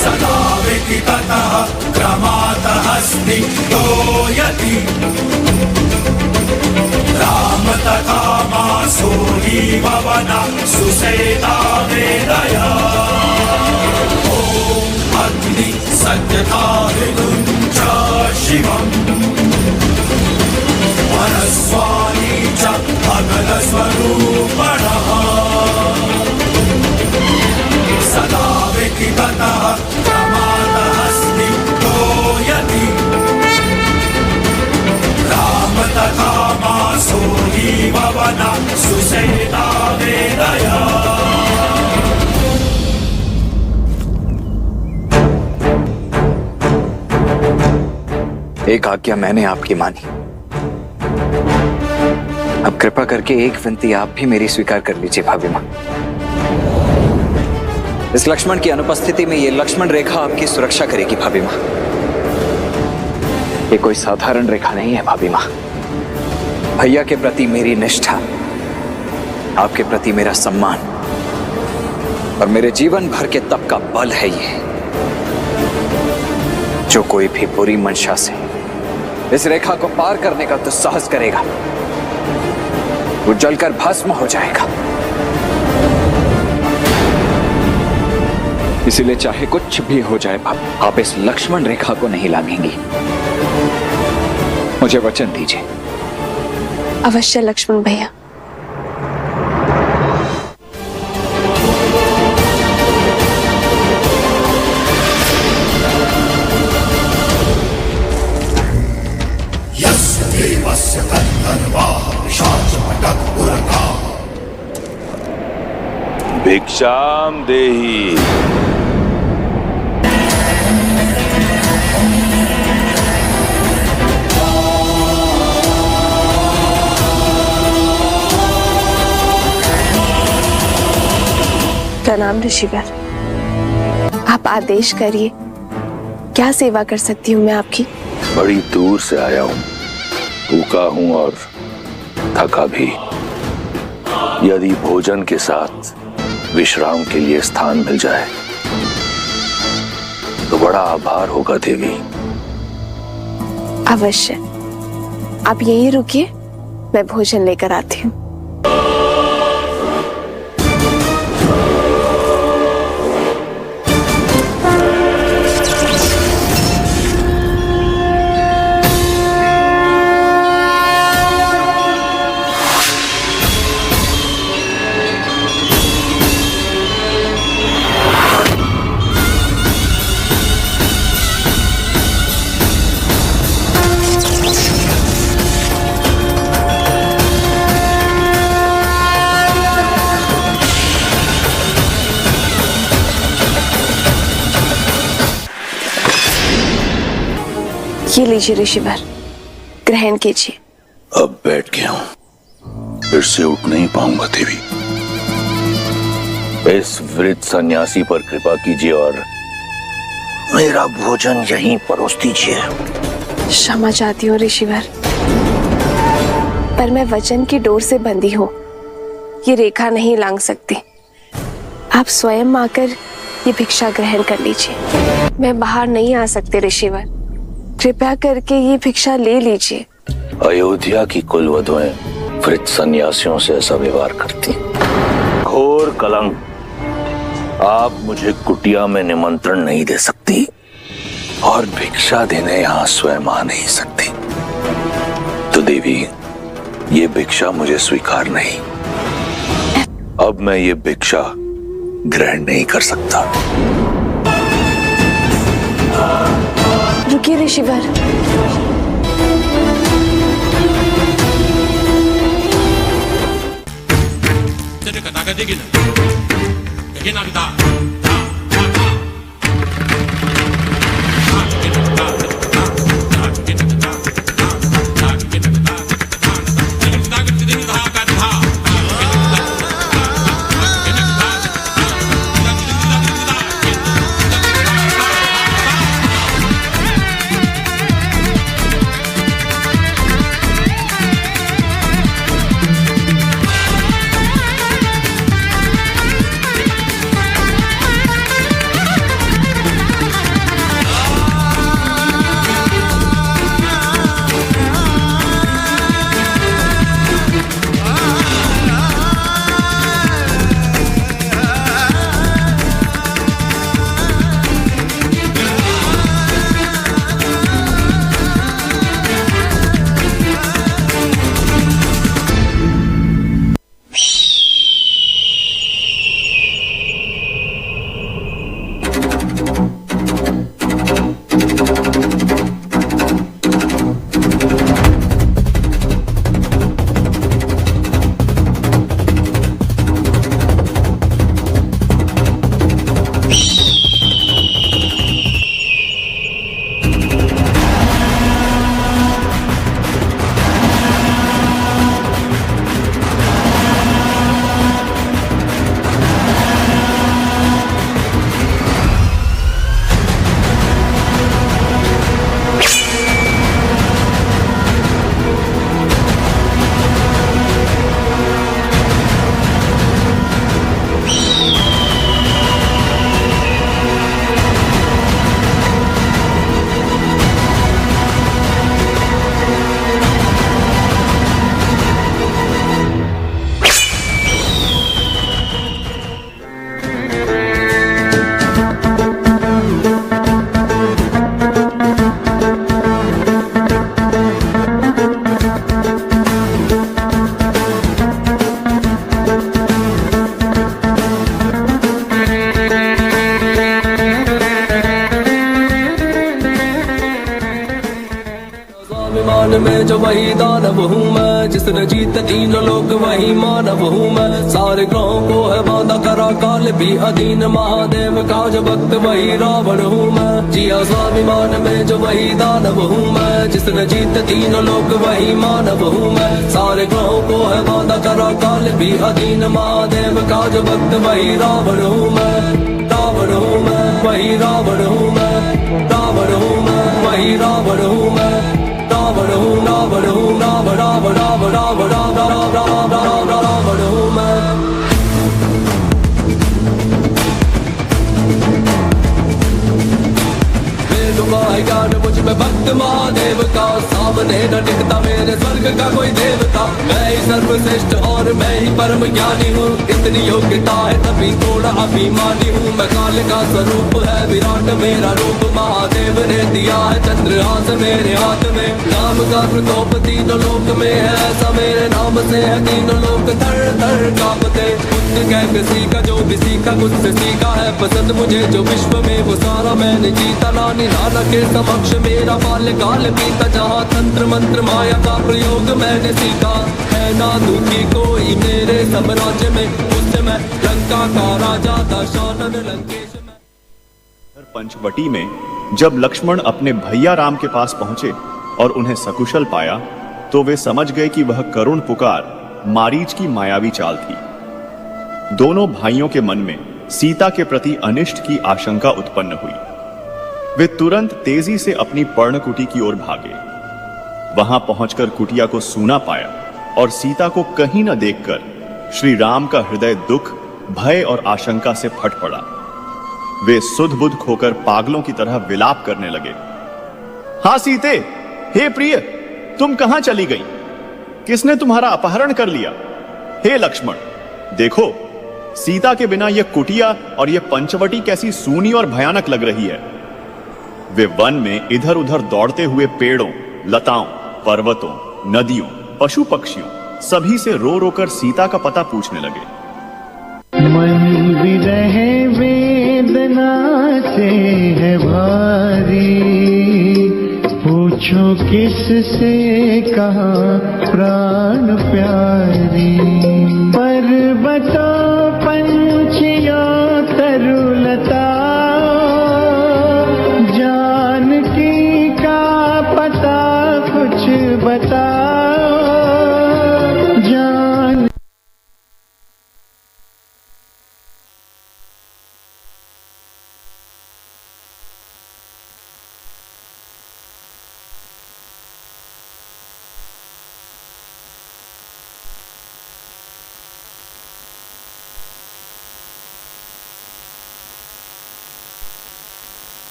[SPEAKER 9] सदा विदिततः क्रमातः स्निग्धो यति राम तथा मासो हि भवना सुसेता वेदया। अग्नि सत्यधारिणुञ्च शिवम् वरस्वाणी च भगवस्वरूपणः सदा विदिततः क्रमातः स्निग्धो यति राम तथा मासो हि भवना सुसेता वेदया।
[SPEAKER 20] एक आज्ञा मैंने आपकी मानी, अब कृपा करके एक विनती आप भी मेरी स्वीकार कर लीजिए भाभी माँ। इस लक्ष्मण की अनुपस्थिति में ये लक्ष्मण रेखा आपकी सुरक्षा करेगी भाभी माँ। ये कोई साधारण रेखा नहीं है भाभी माँ। भैया के प्रति मेरी निष्ठा, आपके प्रति मेरा सम्मान और मेरे जीवन भर के तप का बल है ये। जो कोई भी बुरी मंशा से इस रेखा को पार करने का दुस्साहस करेगा, वो जलकर भस्म हो जाएगा। इसीलिए चाहे कुछ भी हो जाए आप इस लक्ष्मण रेखा को नहीं लांघेंगी। मुझे वचन दीजिए।
[SPEAKER 14] अवश्य लक्ष्मण भैया।
[SPEAKER 9] यस्य देवस्य तन्नर्वाः पिशाचमटकपुरतः
[SPEAKER 11] भिक्षाम देहि।
[SPEAKER 14] प्रणाम ऋषिवर, आप आदेश करिए, क्या सेवा कर सकती हूँ मैं आपकी?
[SPEAKER 11] बड़ी दूर से आया हूं, भूखा हूं और थका भी। यदि भोजन के साथ विश्राम के लिए स्थान मिल जाए तो बड़ा आभार होगा देवी।
[SPEAKER 14] अवश्य, आप यहीं रुकिए, मैं भोजन लेकर आती हूँ। ये लीजिए ऋषिवर, ग्रहण कीजिए।
[SPEAKER 11] अब बैठ गया हूं, फिर से उठ नहीं पाऊंगा देवी। इस वृद्ध सन्यासी पर कृपा कीजिए और मेरा भोजन यहीं परोस दीजिए।
[SPEAKER 14] क्षमा चाहती हूँ ऋषिवर, पर मैं वचन की डोर से बंधी हूँ, ये रेखा नहीं लांघ सकती। आप स्वयं आकर ये भिक्षा ग्रहण कर लीजिए। मैं बाहर नहीं आ सकते ऋषिवर, कृपया करके ये भिक्षा ले लीजिए।
[SPEAKER 11] अयोध्या की कुलवधुएं वृद्ध सन्यासियों से ऐसा व्यवहार करती। घोर कलंक। आप मुझे कुटिया में निमंत्रण नहीं दे सकती और भिक्षा देने यहाँ स्वयं आ नहीं सकती। तो देवी, ये भिक्षा मुझे स्वीकार नहीं। अब मैं ये भिक्षा ग्रहण नहीं कर सकता।
[SPEAKER 14] रुकिए ऋषिवर।
[SPEAKER 9] में जो वही दानव हूँ मैं, जिसने जीत तीन लोग वही मानव हूँ मैं। सारे ग्रहों को है बांधा करा काल भी अधीन, महादेव का जो भक्त वही रावण हूँ मैं। जिया स्वाभिमान में जो वही दानव हूँ मैं, जिसने जीत तीन लोग वही मानव हूँ मैं। सारे ग्रहों को है बांधा करा काल भी अधीन, महादेव का जो भक्त वही रावण हूँ मैं। रावण हूँ मैं, वही रावण हूँ मैं। रावण हूँ मैं, वही रावण हूँ मैं। रावण हूँ, रावण हूँ, रावण रावण रावण रावण रावण रावण रावण हूँ मैं। ज्ञान मुझ में भक्त महादेव का, सामने न टिकता मेरे स्वर्ग का कोई देवता। मैं ही सर्वश्रेष्ठ और मैं ही परम ज्ञानी हूँ, इतनी योग्यता है तभी थोड़ा अभिमानी हूँ। मैं काल का स्वरूप है विराट मेरा रूप, महादेव ने दिया है चंद्रहास मेरे हाथ में। नाम का प्रकोप तीनों लोक में है ऐसा, मेरे नाम से है तीनों लोक थर थर कांपते। कह किसी का जो भी सीखा कुछ से सीखा है पसंद मुझे जो विश्व में वो सारा मैंने जीता। नानी नाना के समक्ष मेरा बाल्यकाल बीता, जहाँ तंत्र मंत्र माया का प्रयोग मैंने सीखा। है ना दुखी कोई मेरे साम्राज्य में, उससे मैं लंका का राजा दशानन लंकेश में।
[SPEAKER 8] पंचवटी में जब लक्ष्मण अपने भैया राम के पास पहुंचे और उन्हें सकुशल पाया तो वे समझ गए कि वह करुण पुकार मारीच की मायावी चाल थी। दोनों भाइयों के मन में सीता के प्रति अनिष्ट की आशंका उत्पन्न हुई। वे तुरंत तेजी से अपनी पर्णकुटी की ओर भागे। वहां पहुंचकर कुटिया को सूना पाया और सीता को कहीं न देखकर श्री राम का हृदय दुख, भय और आशंका से फट पड़ा। वे सुध-बुध खोकर पागलों की तरह विलाप करने लगे। हाँ सीते, हे प्रिय, तुम कहां चली गई? किसने तुम्हारा अपहरण कर लिया? हे लक्ष्मण, देखो सीता के बिना यह कुटिया और यह पंचवटी कैसी सूनी और भयानक लग रही है। वे वन में इधर उधर दौड़ते हुए पेड़ों, लताओं, पर्वतों, नदियों, पशु पक्षियों सभी से रो रो कर सीता का पता पूछने लगे।
[SPEAKER 21] मन विरह वेदना से है भारी, पूछो किससे कहा प्राण प्यारी। पर्वतों पंछियों तरुलता, जानकी का पता कुछ बताओ। जान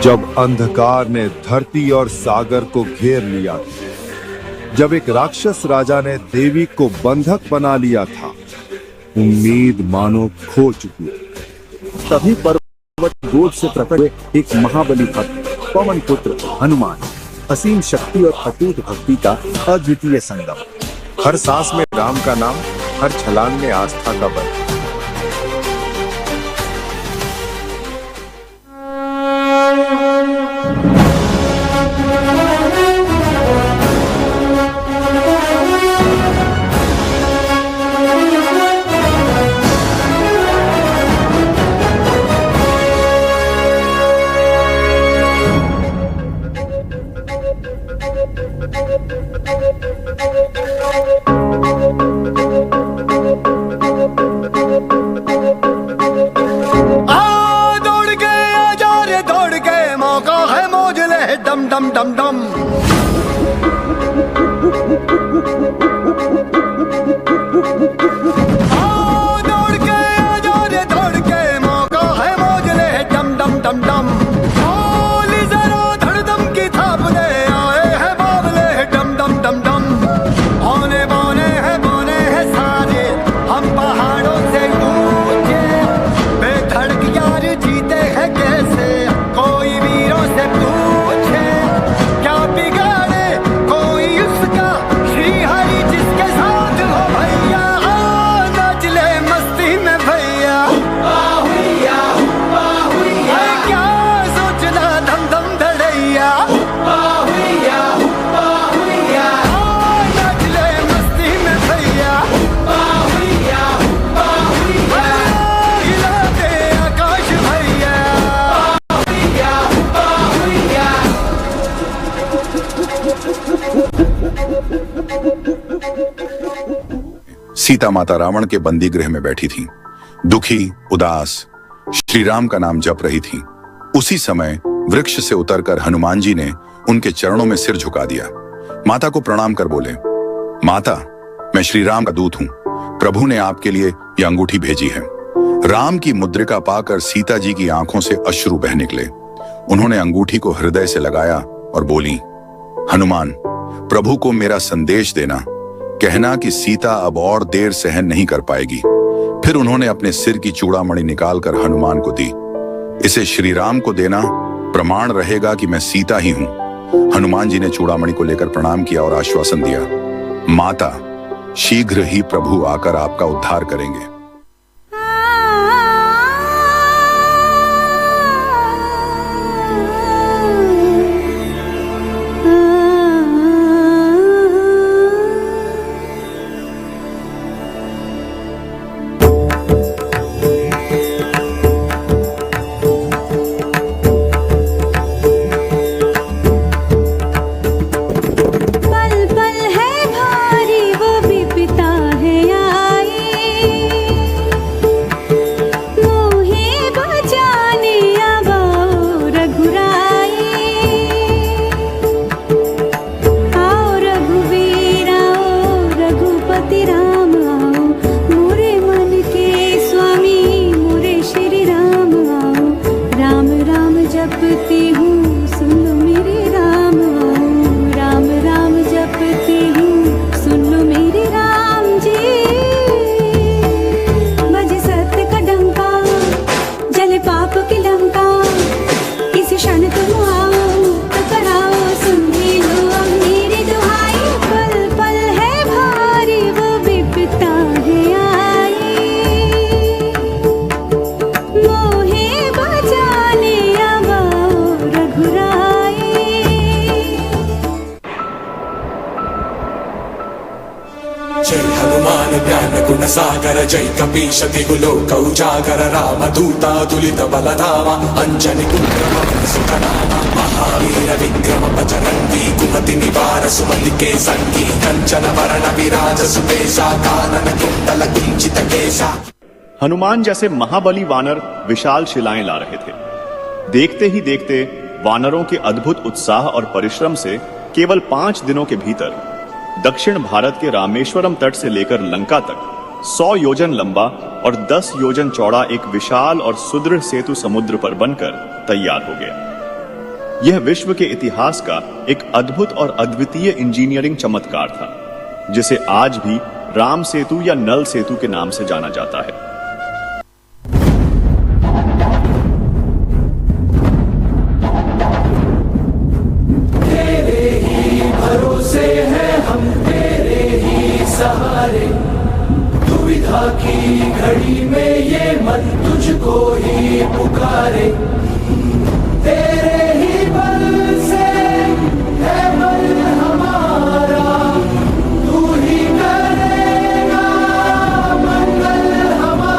[SPEAKER 22] जब अंधकार ने धरती और सागर को घेर लिया, जब एक राक्षस राजा ने देवी को बंधक बना लिया था, उम्मीद मानो खो चुकी।
[SPEAKER 23] तभी पर्वत गोद से प्रकट हुए एक महाबली भक्त, पवन पुत्र हनुमान, असीम शक्ति और अटूट भक्ति का अद्वितीय संगम।
[SPEAKER 22] हर सांस में राम का नाम, हर छलांग में आस्था का बल।
[SPEAKER 21] डम डम डम दौड़ के आजा रे दौड़ के, मौका है मौज ले डम डम डम डम। बोली जरा धड़दम की थाप दे, आए हैं बाबले डम डम डम डम। औने बौने हैं सारे हम पहाड़ों से ऊंचे, बेधड़क यार जीते हैं कैसे, कोई वीरों से पूछे। क्या बिगाड़े कोई उसका, श्री हरि जिसके साथ हो भैया। नाच ले मस्ती में भैया, क्या सोचना धम धम धड़ैया। नाच ले मस्ती में भैया, हिला दे आकाश भैया।
[SPEAKER 24] सीता माता रावण के बंदी गृह में बैठी थीं, दुखी उदास श्री राम का नाम जप रही थीं। उसी समय वृक्ष से उतरकर हनुमान जी ने उनके चरणों में सिर झुका दिया। माता को प्रणाम कर बोले, माता, मैं श्री राम का दूत हूं। प्रभु ने आपके लिए यह अंगूठी भेजी है। राम की मुद्रिका पाकर सीता जी की आंखों से अश्रु बह निकले। उन्होंने अंगूठी को हृदय से लगाया और बोली, हनुमान, प्रभु को मेरा संदेश देना, कहना कि सीता अब और देर सहन नहीं कर पाएगी। फिर उन्होंने अपने सिर की चूड़ामणि निकालकर हनुमान को दी। इसे श्री राम को देना, प्रमाण रहेगा कि मैं सीता ही हूं। हनुमान जी ने चूड़ामणि को लेकर प्रणाम किया और आश्वासन दिया, माता, शीघ्र ही प्रभु आकर आपका उद्धार करेंगे।
[SPEAKER 9] सागर जय कपीश दिगुलोक उजागर राम दूता तुलित बलधामा अंजनी पुत्र सुतनामा महावीर विक्रम बजरंगी कुमति निवार सुमति के संगी कंचन वरण विराज सुबेशा कानन कुंडल कुंचित केशा।
[SPEAKER 8] हनुमान जैसे महाबली वानर विशाल शिलाएं ला रहे थे। देखते ही देखते वानरों के अद्भुत उत्साह और परिश्रम से केवल 5 दिनों के भीतर दक्षिण भारत के रामेश्वरम तट से लेकर लंका तक 100 योजन लंबा और 10 योजन चौड़ा एक विशाल और सुदृढ़ सेतु समुद्र पर बनकर तैयार हो गया। यह विश्व के इतिहास का एक अद्भुत और अद्वितीय इंजीनियरिंग चमत्कार था, जिसे आज भी राम सेतु या नल सेतु के नाम से जाना जाता है।
[SPEAKER 9] तेरे ही भरोसे हैं हम, तेरे ही सहारे, दुविधा की घड़ी में ये मन तुझको ही पुकारे। तेरे ही बल से है बल हमारा, तू ही करेगा मंगल हमारा।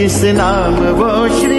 [SPEAKER 2] जिस नाम वो श्री